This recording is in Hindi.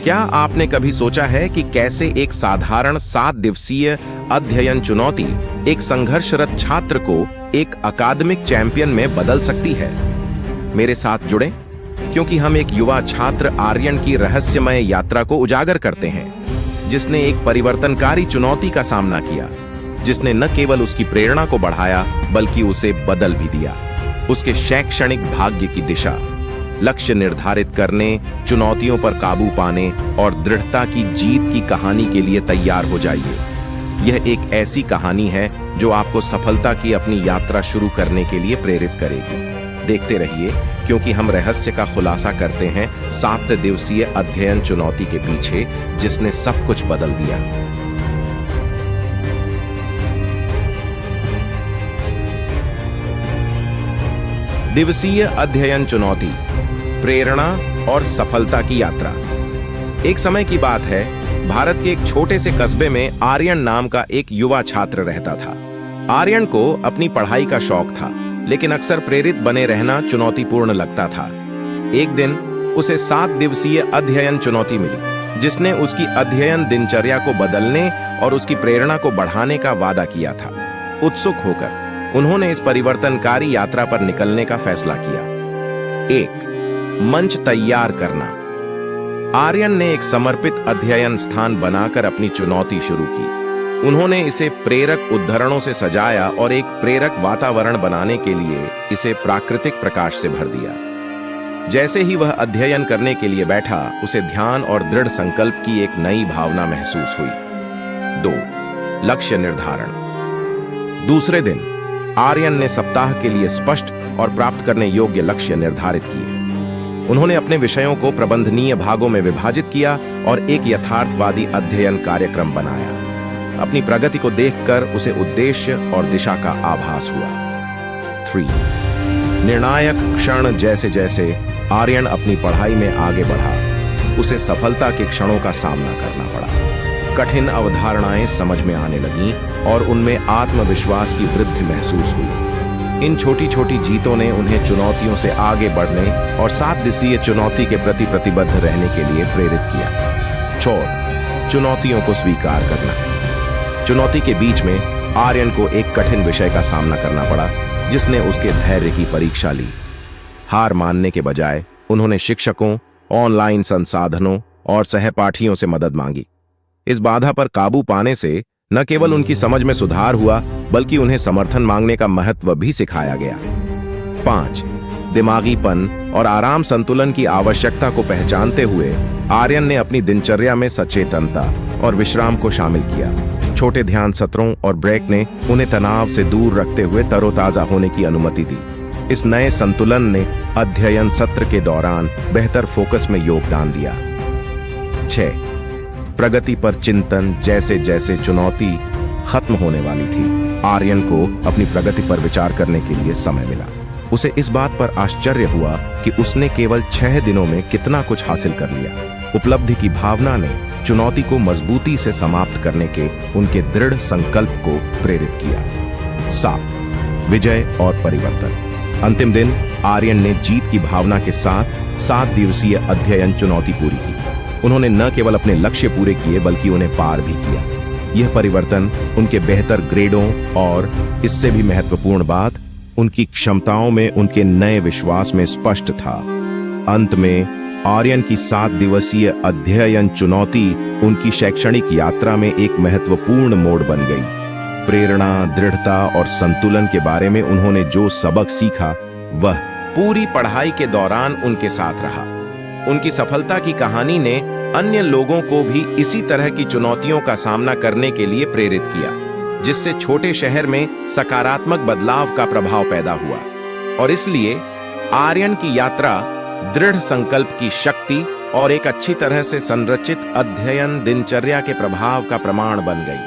क्या आपने कभी सोचा है कि कैसे एक साधारण 7 दिवसीय अध्ययन चुनौती एक संघर्षरत छात्र को एक अकादमिक चैंपियन में बदल सकती है? मेरे साथ जुड़ें, क्योंकि हम एक युवा छात्र आर्यन की रहस्यमय यात्रा को उजागर करते हैं, जिसने एक परिवर्तनकारी चुनौती का सामना किया, जिसने न केवल उसकी प्रेरणा को बढ़ाया बल्कि उसे बदल भी दिया। उसके शैक्षणिक भाग्य की दिशा, लक्ष्य निर्धारित करने, चुनौतियों पर काबू पाने और दृढ़ता की जीत की कहानी के लिए तैयार हो जाइए। यह एक ऐसी कहानी है जो आपको सफलता की अपनी यात्रा शुरू करने के लिए प्रेरित करेगी। देखते रहिए, क्योंकि हम रहस्य का खुलासा करते हैं 7 दिवसीय अध्ययन चुनौती के पीछे, जिसने सब कुछ बदल दिया। दिवसीय अध्ययन चुनौती, प्रेरणा और सफलता की यात्रा। एक समय की बात है, भारत के एक छोटे से कस्बे में आर्यन नाम का एक युवा छात्र रहता था। आर्यन को अपनी पढ़ाई का शौक था, लेकिन अक्सर प्रेरित बने रहना चुनौतीपूर्ण लगता था। एक दिन उसे 7 दिवसीय अध्ययन चुनौती मिली, जिसने उसकी अध्ययन दिनचर्या को बदलने और उसकी प्रेरणा को बढ़ाने का वादा किया था। उत्सुक होकर उन्होंने इस परिवर्तनकारी यात्रा पर निकलने का फैसला किया। 1. मंच तैयार करना। आर्यन ने एक समर्पित अध्ययन स्थान बनाकर अपनी चुनौती शुरू की। उन्होंने इसे प्रेरक उद्धरणों से सजाया और एक प्रेरक वातावरण बनाने के लिए इसे प्राकृतिक प्रकाश से भर दिया। जैसे ही वह अध्ययन करने के लिए बैठा, उसे ध्यान और दृढ़ संकल्प की एक नई भावना महसूस हुई। 2. लक्ष्य निर्धारण। दूसरे दिन आर्यन ने सप्ताह के लिए स्पष्ट और प्राप्त करने योग्य लक्ष्य निर्धारित किए। उन्होंने अपने विषयों को प्रबंधनीय भागों में विभाजित किया और एक यथार्थवादी अध्ययन कार्यक्रम बनाया। अपनी प्रगति को देखकर उसे उद्देश्य और दिशा का आभास हुआ। 3. निर्णायक क्षण। जैसे जैसे आर्यन अपनी पढ़ाई में आगे बढ़ा, उसे सफलता के क्षणों का सामना करना पड़ा। कठिन अवधारणाएं समझ में आने लगीं और उनमें आत्मविश्वास की वृद्धि महसूस हुई। इन छोटी छोटी जीतों ने उन्हें चुनौतियों से आगे बढ़ने और 7 दिवसीय चुनौती के प्रति प्रतिबद्ध रहने के लिए प्रेरित किया। 4. चुनौतियों को स्वीकार करना। चुनौती के बीच में आर्यन को एक कठिन विषय का सामना करना पड़ा, जिसने उसके धैर्य की परीक्षा ली। हार मानने के बजाय उन्होंने शिक्षकों, ऑनलाइन संसाधनों और सहपाठियों से मदद मांगी। इस बाधा पर काबू पाने से न केवल उनकी समझ में सुधार हुआ, बल्कि उन्हें समर्थन मांगने का महत्व भी सिखाया गया। 5. दिमागीपन और आराम संतुलन की आवश्यकता को पहचानते हुए आर्यन ने अपनी दिनचर्या में सचेतनता और विश्राम को शामिल किया। छोटे ध्यान सत्रों और ब्रेक ने उन्हें तनाव से दूर रखते हुए तरोताजा होने की अनुमति दी। इस नए संतुलन ने अध्ययन सत्र के दौरान बेहतर फोकस में योगदान दिया। 6. प्रगति पर चिंतन। जैसे जैसे चुनौती खत्म होने वाली थी, आर्यन को अपनी प्रगति पर विचार करने के लिए समय मिला। उसे इस बात पर आश्चर्य हुआ कि उसने केवल 6 दिनों में कितना कुछ हासिल कर लिया। उपलब्धि की भावना ने चुनौती को मजबूती से समाप्त करने के उनके दृढ़ संकल्प को प्रेरित किया। 7. विजय और परिवर्तन। अंतिम दिन आर्यन ने जीत की भावना के साथ 7 दिवसीय अध्ययन चुनौती पूरी की। उन्होंने न केवल अपने लक्ष्य पूरे किए, बल्कि उन्हें पार भी किया। यह परिवर्तन उनके बेहतर ग्रेडों और, इससे भी महत्वपूर्ण बात, उनकी क्षमताओं में उनके नए विश्वास में स्पष्ट था। अंत में आर्यन की 7 दिवसीय अध्ययन चुनौती उनकी शैक्षणिक यात्रा में एक महत्वपूर्ण मोड़ बन गई। प्रेरणा, दृढ़ता और संतुलन के बारे में उन्होंने जो सबक सीखा, वह पूरी पढ़ाई के दौरान उनके साथ रहा। उनकी सफलता की कहानी ने अन्य लोगों को भी इसी तरह की चुनौतियों का सामना करने के लिए प्रेरित किया, जिससे छोटे शहर में सकारात्मक बदलाव का प्रभाव पैदा हुआ। और इसलिए आर्यन की यात्रा दृढ़ संकल्प की शक्ति और एक अच्छी तरह से संरचित अध्ययन दिनचर्या के प्रभाव का प्रमाण बन गई।